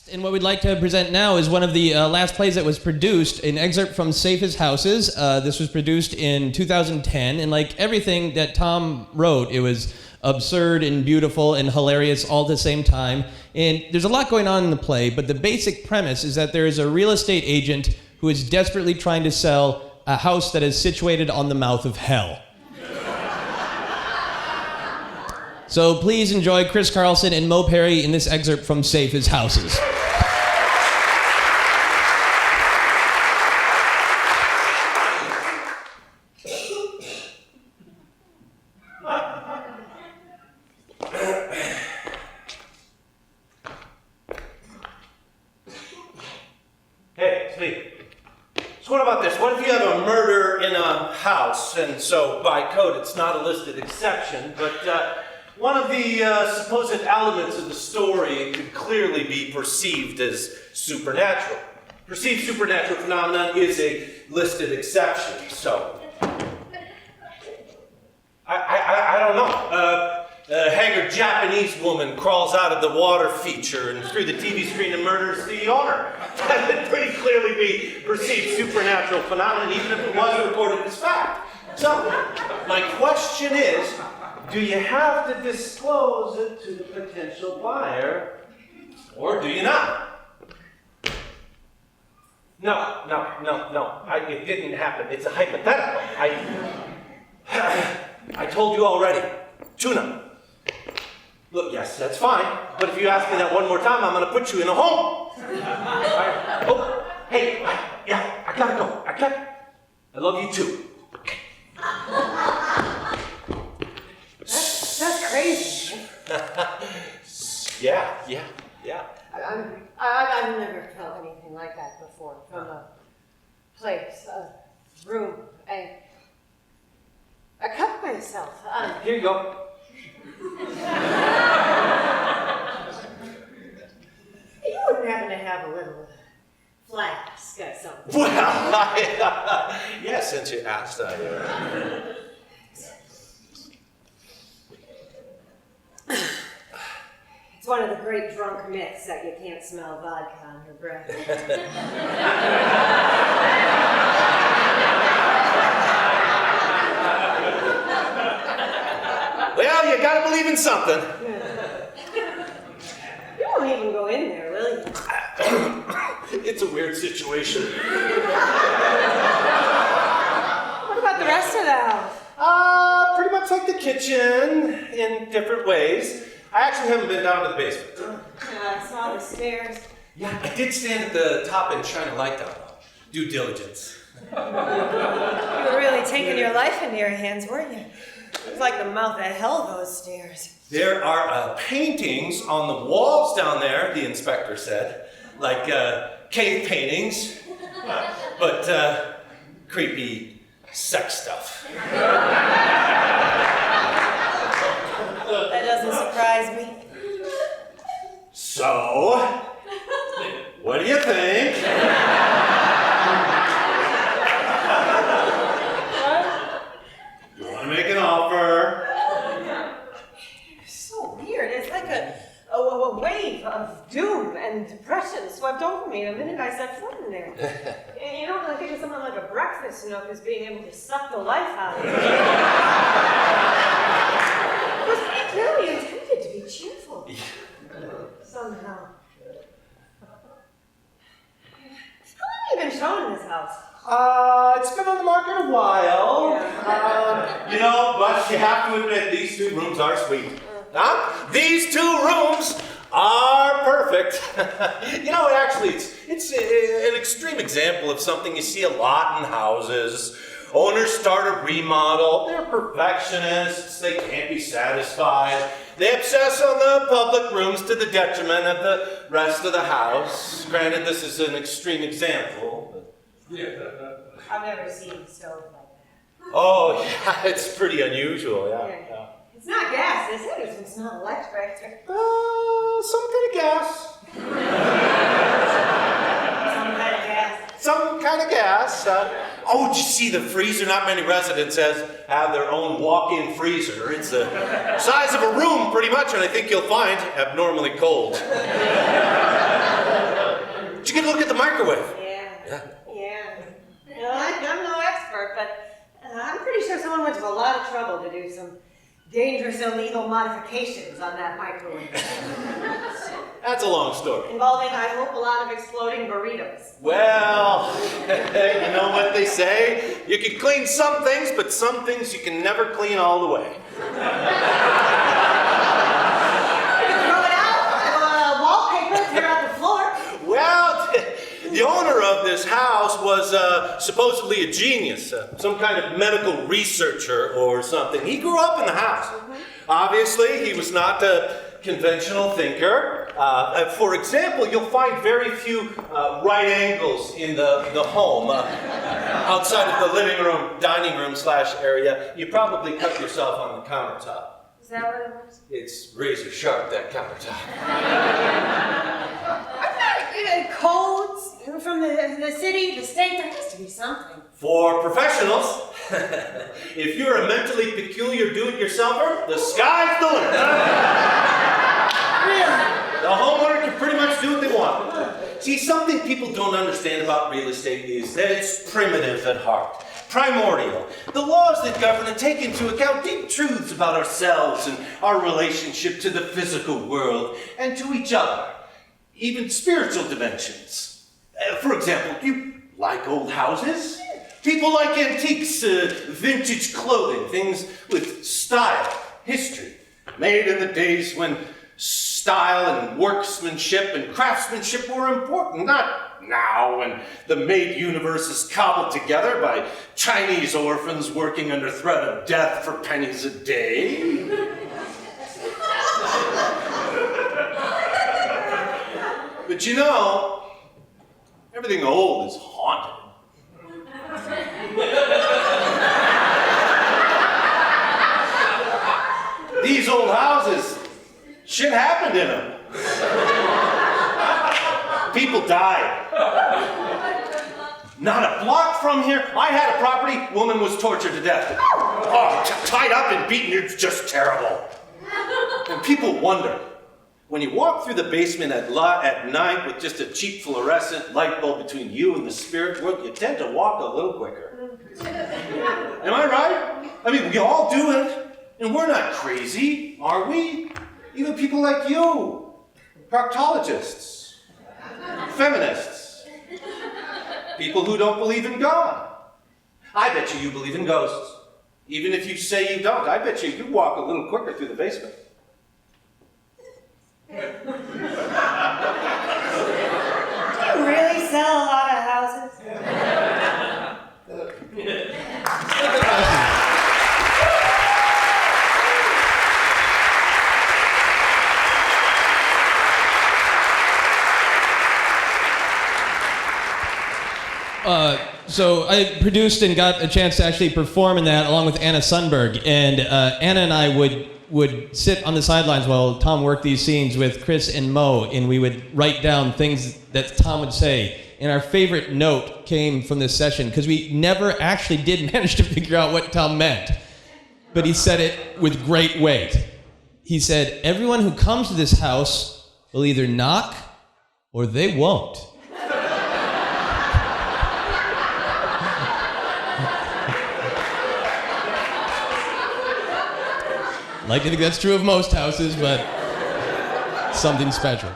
And what we'd like to present now is one of the last plays that was produced, an excerpt from Safe as Houses. This was produced in 2010, and like everything that Tom wrote, it was absurd and beautiful and hilarious all at the same time. And there's a lot going on in the play, but the basic premise is that there is a real estate agent who is desperately trying to sell a house that is situated on the mouth of hell. So please enjoy Chris Carlson and Mo Perry in this excerpt from Safe as Houses. Hey, Steve. So what about this? What if you have a murder in a house, and so by code it's not a listed exception, but one of the supposed elements of the story could clearly be perceived as supernatural. Perceived supernatural phenomenon is a listed exception, so I don't know. A haggard Japanese woman crawls out of the water feature and through the TV screen and murders the owner. That would pretty clearly be perceived supernatural phenomenon, even if it wasn't reported as fact. So, my question is, do you have to disclose it to the potential buyer, or do you not? No. It didn't happen. It's a hypothetical. I told you already. Tuna. Look, yes, that's fine. But if you ask me that one more time, I'm going to put you in a home. Right. Oh, hey, yeah, I gotta go. I love you too. That's crazy. Yeah. I've never felt anything like that before from a place, a room. I cut myself. Here you go. You wouldn't happen to have a little flask or something? Well, yeah, since you asked, It's one of the great drunk myths that you can't smell vodka on your breath. Well, you gotta believe in something. You won't even go in there, will you? It's a weird situation. What about the rest of the house? Pretty much like the kitchen in different ways. I actually haven't been down to the basement. I saw the stairs. Yeah, I did stand at the top and shine a light down. Due diligence. You were really taking your life into your hands, weren't you? It was like the mouth of hell, those stairs. There are paintings on the walls down there, the inspector said. Like cave paintings, but creepy sex stuff. That doesn't surprise me. So, what do you think? You want to make an offer? It's so weird. It's like a wave of doom and depression swept over me the minute I set foot in there. You know, I think of something like a breakfast nook as being able to suck the life out of you. It was pretty clearly intended to be cheerful. Somehow. How long have you been shown in this house? It's been on the market a while. Yeah. But you have to admit these two rooms are sweet. Huh? These two rooms are perfect. Actually, it's an extreme example of something you see a lot in houses. Owners start a remodel. They're perfectionists. They can't be satisfied. They obsess on the public rooms to the detriment of the rest of the house. Granted, this is an extreme example. I've never seen a stove like that. Oh, yeah, it's pretty unusual, yeah. It's not gas, is it? It's not electric. Some kind of gas. Some kind of gas. Some kind of gas. Did you see the freezer? Not many residents have their own walk-in freezer. It's the size of a room, pretty much, and I think you'll find abnormally cold. microwave. Yeah. You know, I'm no expert, but I'm pretty sure someone went to a lot of trouble to do some dangerous illegal modifications on that microwave. That's a long story. Involving, I hope, a lot of exploding burritos. Well, you know what they say? You can clean some things, but some things you can never clean all the way. Throw it out, wallpaper, tear out the floor. Well, the owner of this house was supposedly a genius, some kind of medical researcher or something. He grew up in the house. Obviously, he was not a conventional thinker. For example, you'll find very few right angles in the home. Outside of the living room, dining room / area, you probably cut yourself on the countertop. Is that what it was? It's razor sharp, that countertop. Codes from the city, the state, there has to be something. For professionals, if you're a mentally peculiar do-it-yourselfer, the sky's the limit. Really? The homeowner can pretty much do what they want. See, something people don't understand about real estate is that it's primitive at heart. Primordial. The laws that govern it take into account deep truths about ourselves and our relationship to the physical world and to each other. Even spiritual dimensions. For example, you like old houses? People like antiques, vintage clothing, things with style, history, made in the days when style and workmanship and craftsmanship were important, not now when the made universe is cobbled together by Chinese orphans working under threat of death for pennies a day. But you know, everything old is haunted. These old houses, shit happened in them. People died. Not a block from here, I had a property, woman was tortured to death. Oh, tied up and beaten, it's just terrible. And people wonder, when you walk through the basement at night with just a cheap fluorescent light bulb between you and the spirit world, you tend to walk a little quicker. Am I right? I mean, we all do it. And we're not crazy, are we? Even people like you, proctologists, feminists, people who don't believe in God. I bet you believe in ghosts. Even if you say you don't, I bet you walk a little quicker through the basement. Do you really sell a lot of houses? So I produced and got a chance to actually perform in that along with Anna Sundberg. And Anna and I would sit on the sidelines while Tom worked these scenes with Chris and Mo, and we would write down things that Tom would say. And our favorite note came from this session, because we never actually did manage to figure out what Tom meant. But he said it with great weight. He said, "Everyone who comes to this house will either knock or they won't." Like to think that's true of most houses, but something special.